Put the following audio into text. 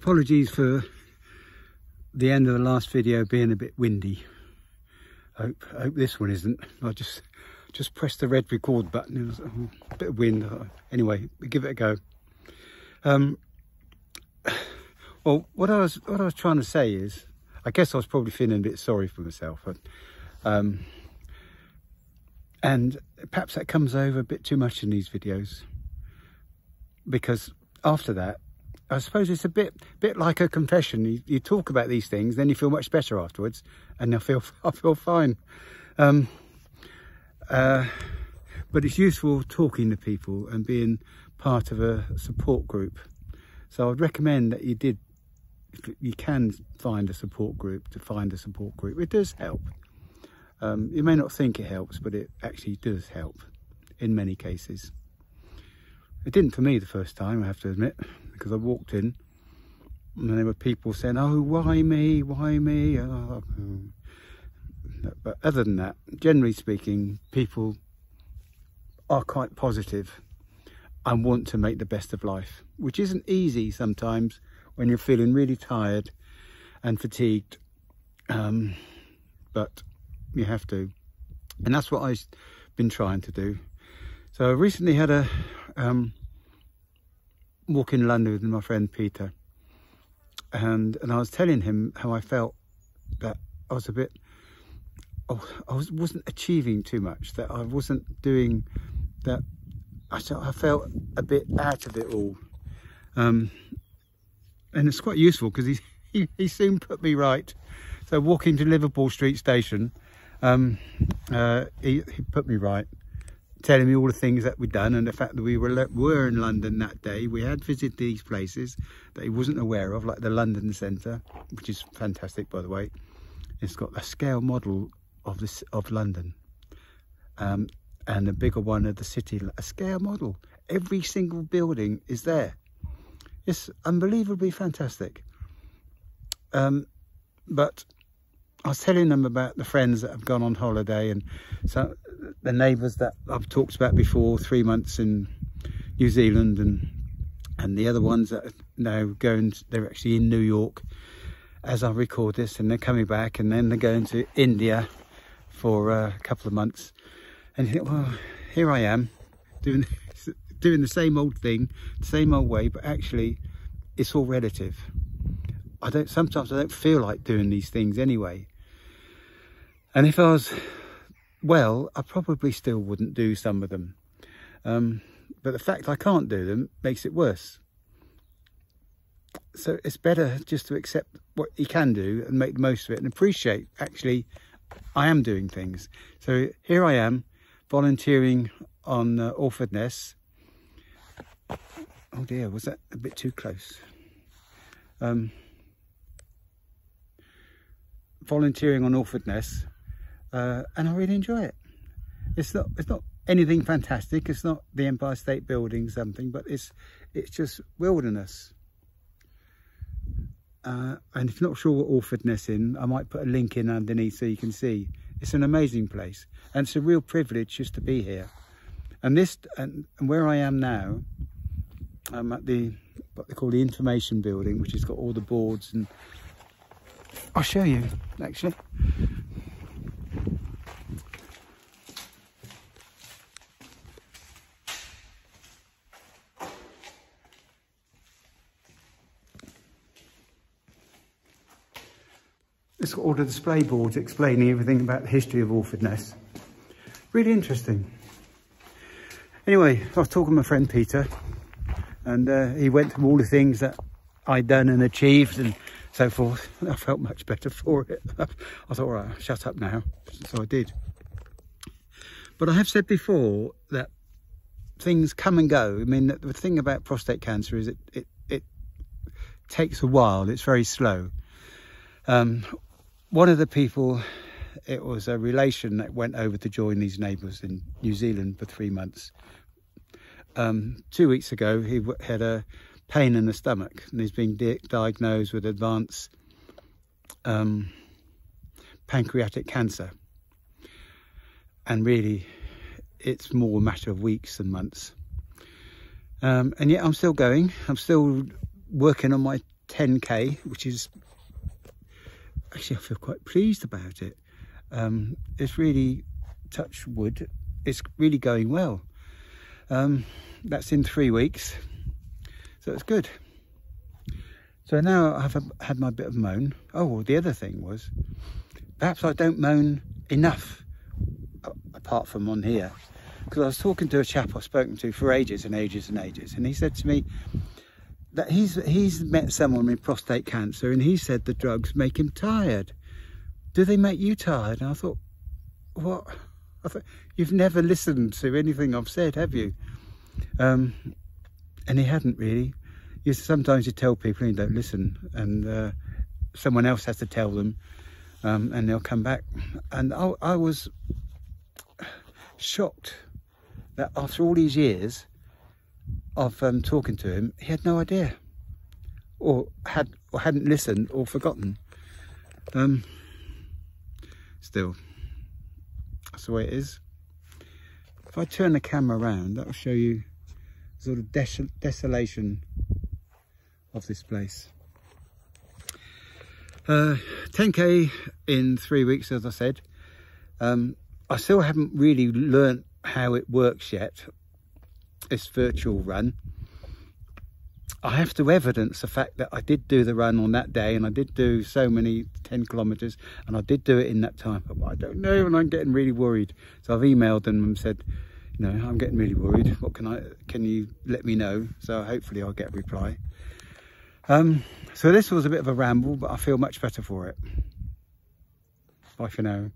Apologies for the end of the last video being a bit windy. I hope this one isn't. I just pressed the red record button. It was a bit of wind. Anyway, we give it a go. Well, what I was trying to say is, I guess I was probably feeling a bit sorry for myself, but, and perhaps that comes over a bit too much in these videos, because after that, I suppose it's a bit like a confession. You talk about these things, then you feel much better afterwards, and I feel fine. But it's useful talking to people and being part of a support group. So I'd recommend that if you can find a support group, It does help. You may not think it helps, but it actually does help in many cases. It didn't for me the first time, I have to admit, because I walked in and there were people saying, "Oh, why me? Why me?" Oh. But other than that, generally speaking, people are quite positive and want to make the best of life, which isn't easy sometimes when you're feeling really tired and fatigued, but you have to, and that's what I've been trying to do. So I recently had a walk in London with my friend Peter, and I was telling him how I felt that I was wasn't achieving too much, that I wasn't doing that. I felt a bit out of it all, and it's quite useful because he soon put me right. So walking to Liverpool Street Station, he put me right, telling me all the things that we'd done and the fact that we were in London that day. We had visited these places that he wasn't aware of, like the London Centre, which is fantastic, by the way. It's got a scale model of London, and a bigger one of the city, a scale model. Every single building is there. It's unbelievably fantastic. But I was telling them about the friends that have gone on holiday, and so the neighbours that I've talked about before, 3 months in New Zealand, and the other ones that are now going, they're actually in New York as I record this, and they're coming back, and then they're going to India for a couple of months. And you think, well, here I am doing the same old thing, the same old way, but actually it's all relative. Sometimes I don't feel like doing these things anyway. And if I was well, I probably still wouldn't do some of them. But the fact I can't do them makes it worse. So it's better just to accept what you can do and make the most of it and appreciate, actually, I am doing things. So here I am, volunteering on Orford Ness. Oh dear, was that a bit too close? Volunteering on Orford Ness, and I really enjoy it. It's not anything fantastic. It's not the Empire State Building something, but it's just wilderness. And if you're not sure what Orford Ness is, I might put a link in underneath so you can see. It's an amazing place, and it's a real privilege just to be here. And where I am now, I'm at what they call the information building, which has got all the boards, and I'll show you actually. It's got all the display boards explaining everything about the history of Orford Ness. Really interesting. Anyway, I was talking to my friend Peter, and he went through all the things that I'd done and achieved and so forth. I felt much better for it. I thought, all right, shut up now. So I did. But I have said before that things come and go. I mean, the thing about prostate cancer is it takes a while. It's very slow. One of the people, it was a relation that went over to join these neighbours in New Zealand for 3 months. 2 weeks ago, he had a pain in the stomach, and he's been diagnosed with advanced pancreatic cancer. And really, it's more a matter of weeks than months. And yet I'm still going. I'm still working on my 10k, which is actually, I feel quite pleased about it. It's really, touch wood, it's really going well. That's in 3 weeks, so it's good. So now I've had my bit of moan. Oh, the other thing was, perhaps I don't moan enough, apart from on here. Because I was talking to a chap I've spoken to for ages and ages and ages, and he said to me that he's met someone with prostate cancer, and he said the drugs make him tired. Do they make you tired? And I thought, what? I thought, you've never listened to anything I've said, have you? And he hadn't really. Sometimes you tell people and you don't listen, and someone else has to tell them, and they'll come back. And I was shocked that after all these years of talking to him, he had no idea, or hadn't listened, or forgotten. Still, that's the way it is. If I turn the camera around, that will show you sort of desolation of this place. 10k in 3 weeks, as I said. I still haven't really learnt how it works yet, this virtual run. I have to evidence the fact that I did do the run on that day, and I did do so many 10 kilometres, and I did do it in that time. But I don't know, and I'm getting really worried. So I've emailed them and said, you know, I'm getting really worried. What can you let me know? So hopefully I'll get a reply. So this was a bit of a ramble, but I feel much better for it. Bye for now.